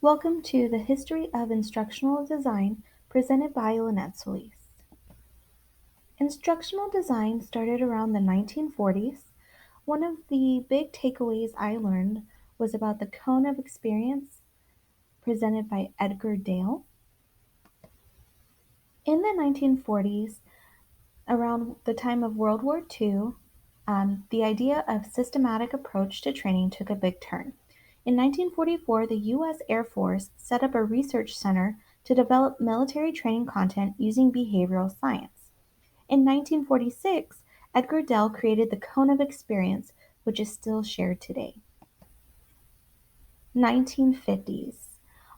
Welcome to the History of Instructional Design presented by Lynette Solis. Instructional design started around the 1940s. One of the big takeaways I learned was about the cone of experience presented by Edgar Dale. In the 1940s, around the time of World War II, the idea of systematic approach to training took a big turn. In 1944, the U.S. Air Force set up a research center to develop military training content using behavioral science. In 1946, Edgar Dell created the cone of experience, which is still shared today. 1950s.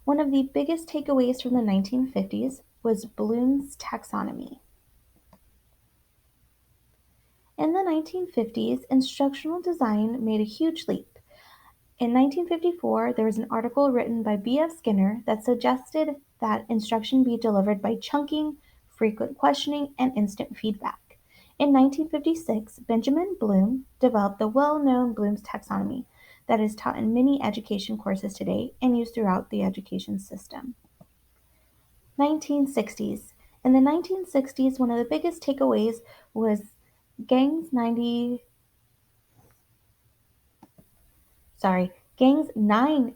One of the biggest takeaways from the 1950s was Bloom's taxonomy. In the 1950s, instructional design made a huge leap. In 1954, there was an article written by B.F. Skinner that suggested that instruction be delivered by chunking, frequent questioning, and instant feedback. In 1956, Benjamin Bloom developed the well-known Bloom's taxonomy that is taught in many education courses today and used throughout the education system. 1960s. In the 1960s, one of the biggest takeaways was Gang's 9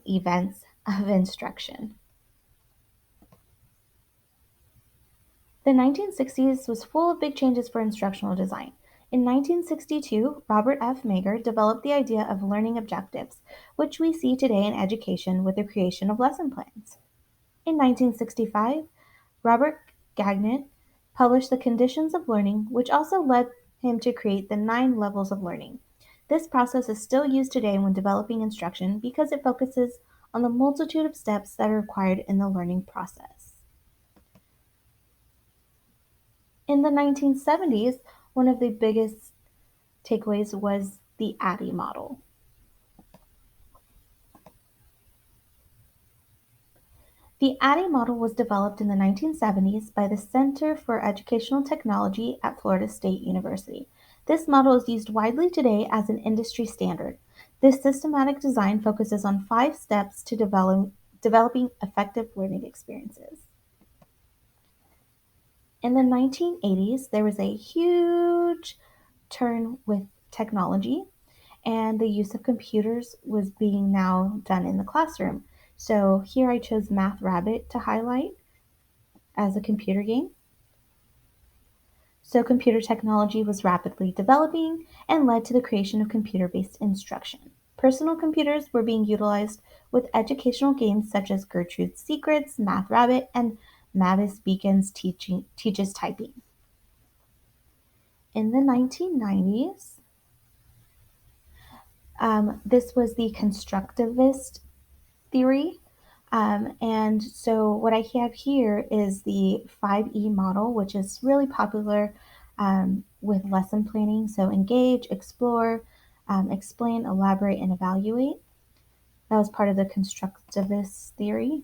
events of instruction. The 1960s was full of big changes for instructional design. In 1962, Robert F. Mager developed the idea of learning objectives, which we see today in education with the creation of lesson plans. In 1965, Robert Gagnon published The Conditions of Learning, which also led him to create the 9 levels of learning. This process is still used today when developing instruction because it focuses on the multitude of steps that are required in the learning process. In the 1970s, one of the biggest takeaways was the Abbey Model. The Abbey Model was developed in the 1970s by the Center for Educational Technology at Florida State University. This model is used widely today as an industry standard. This systematic design focuses on 5 steps to developing effective learning experiences. In the 1980s, there was a huge turn with technology, and the use of computers was being now done in the classroom. So here I chose Math Rabbit to highlight as a computer game. So computer technology was rapidly developing and led to the creation of computer-based instruction. Personal computers were being utilized with educational games such as Gertrude's Secrets, Math Rabbit, and Mavis Beacon's Teaches Typing. In the 1990s, this was the Constructivist Theory. And so what I have here is the 5E model, which is really popular with lesson planning. So engage, explore, explain, elaborate, and evaluate. That was part of the Constructivist Theory.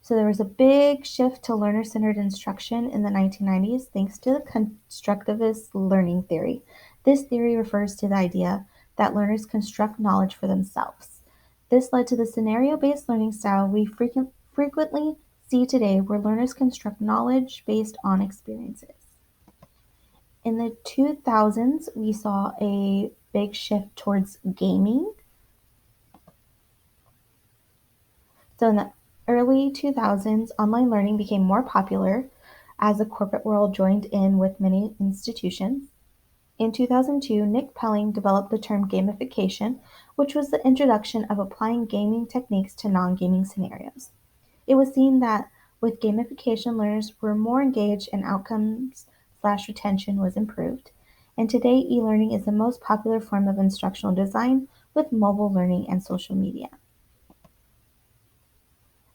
So there was a big shift to learner-centered instruction in the 1990s thanks to the Constructivist learning theory. This theory refers to the idea that learners construct knowledge for themselves. This led to the scenario-based learning style we frequently see today, where learners construct knowledge based on experiences. In the 2000s, we saw a big shift towards gaming. So in the early 2000s, online learning became more popular as the corporate world joined in with many institutions. In 2002, Nick Pelling developed the term gamification, which was the introduction of applying gaming techniques to non-gaming scenarios. It was seen that with gamification, learners were more engaged and outcomes/retention was improved. And today, e-learning is the most popular form of instructional design with mobile learning and social media.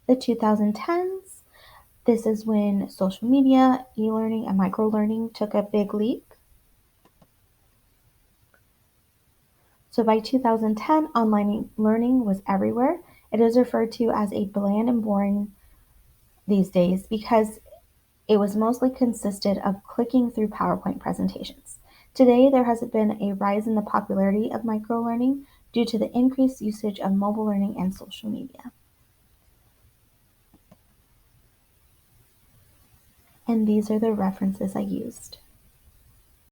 The 2010s, this is when social media, e-learning, and micro-learning took a big leap. So by 2010, online learning was everywhere. It is referred to as a bland and boring these days because it was mostly consisted of clicking through PowerPoint presentations. Today, there has been a rise in the popularity of micro-learning due to the increased usage of mobile learning and social media. And these are the references I used.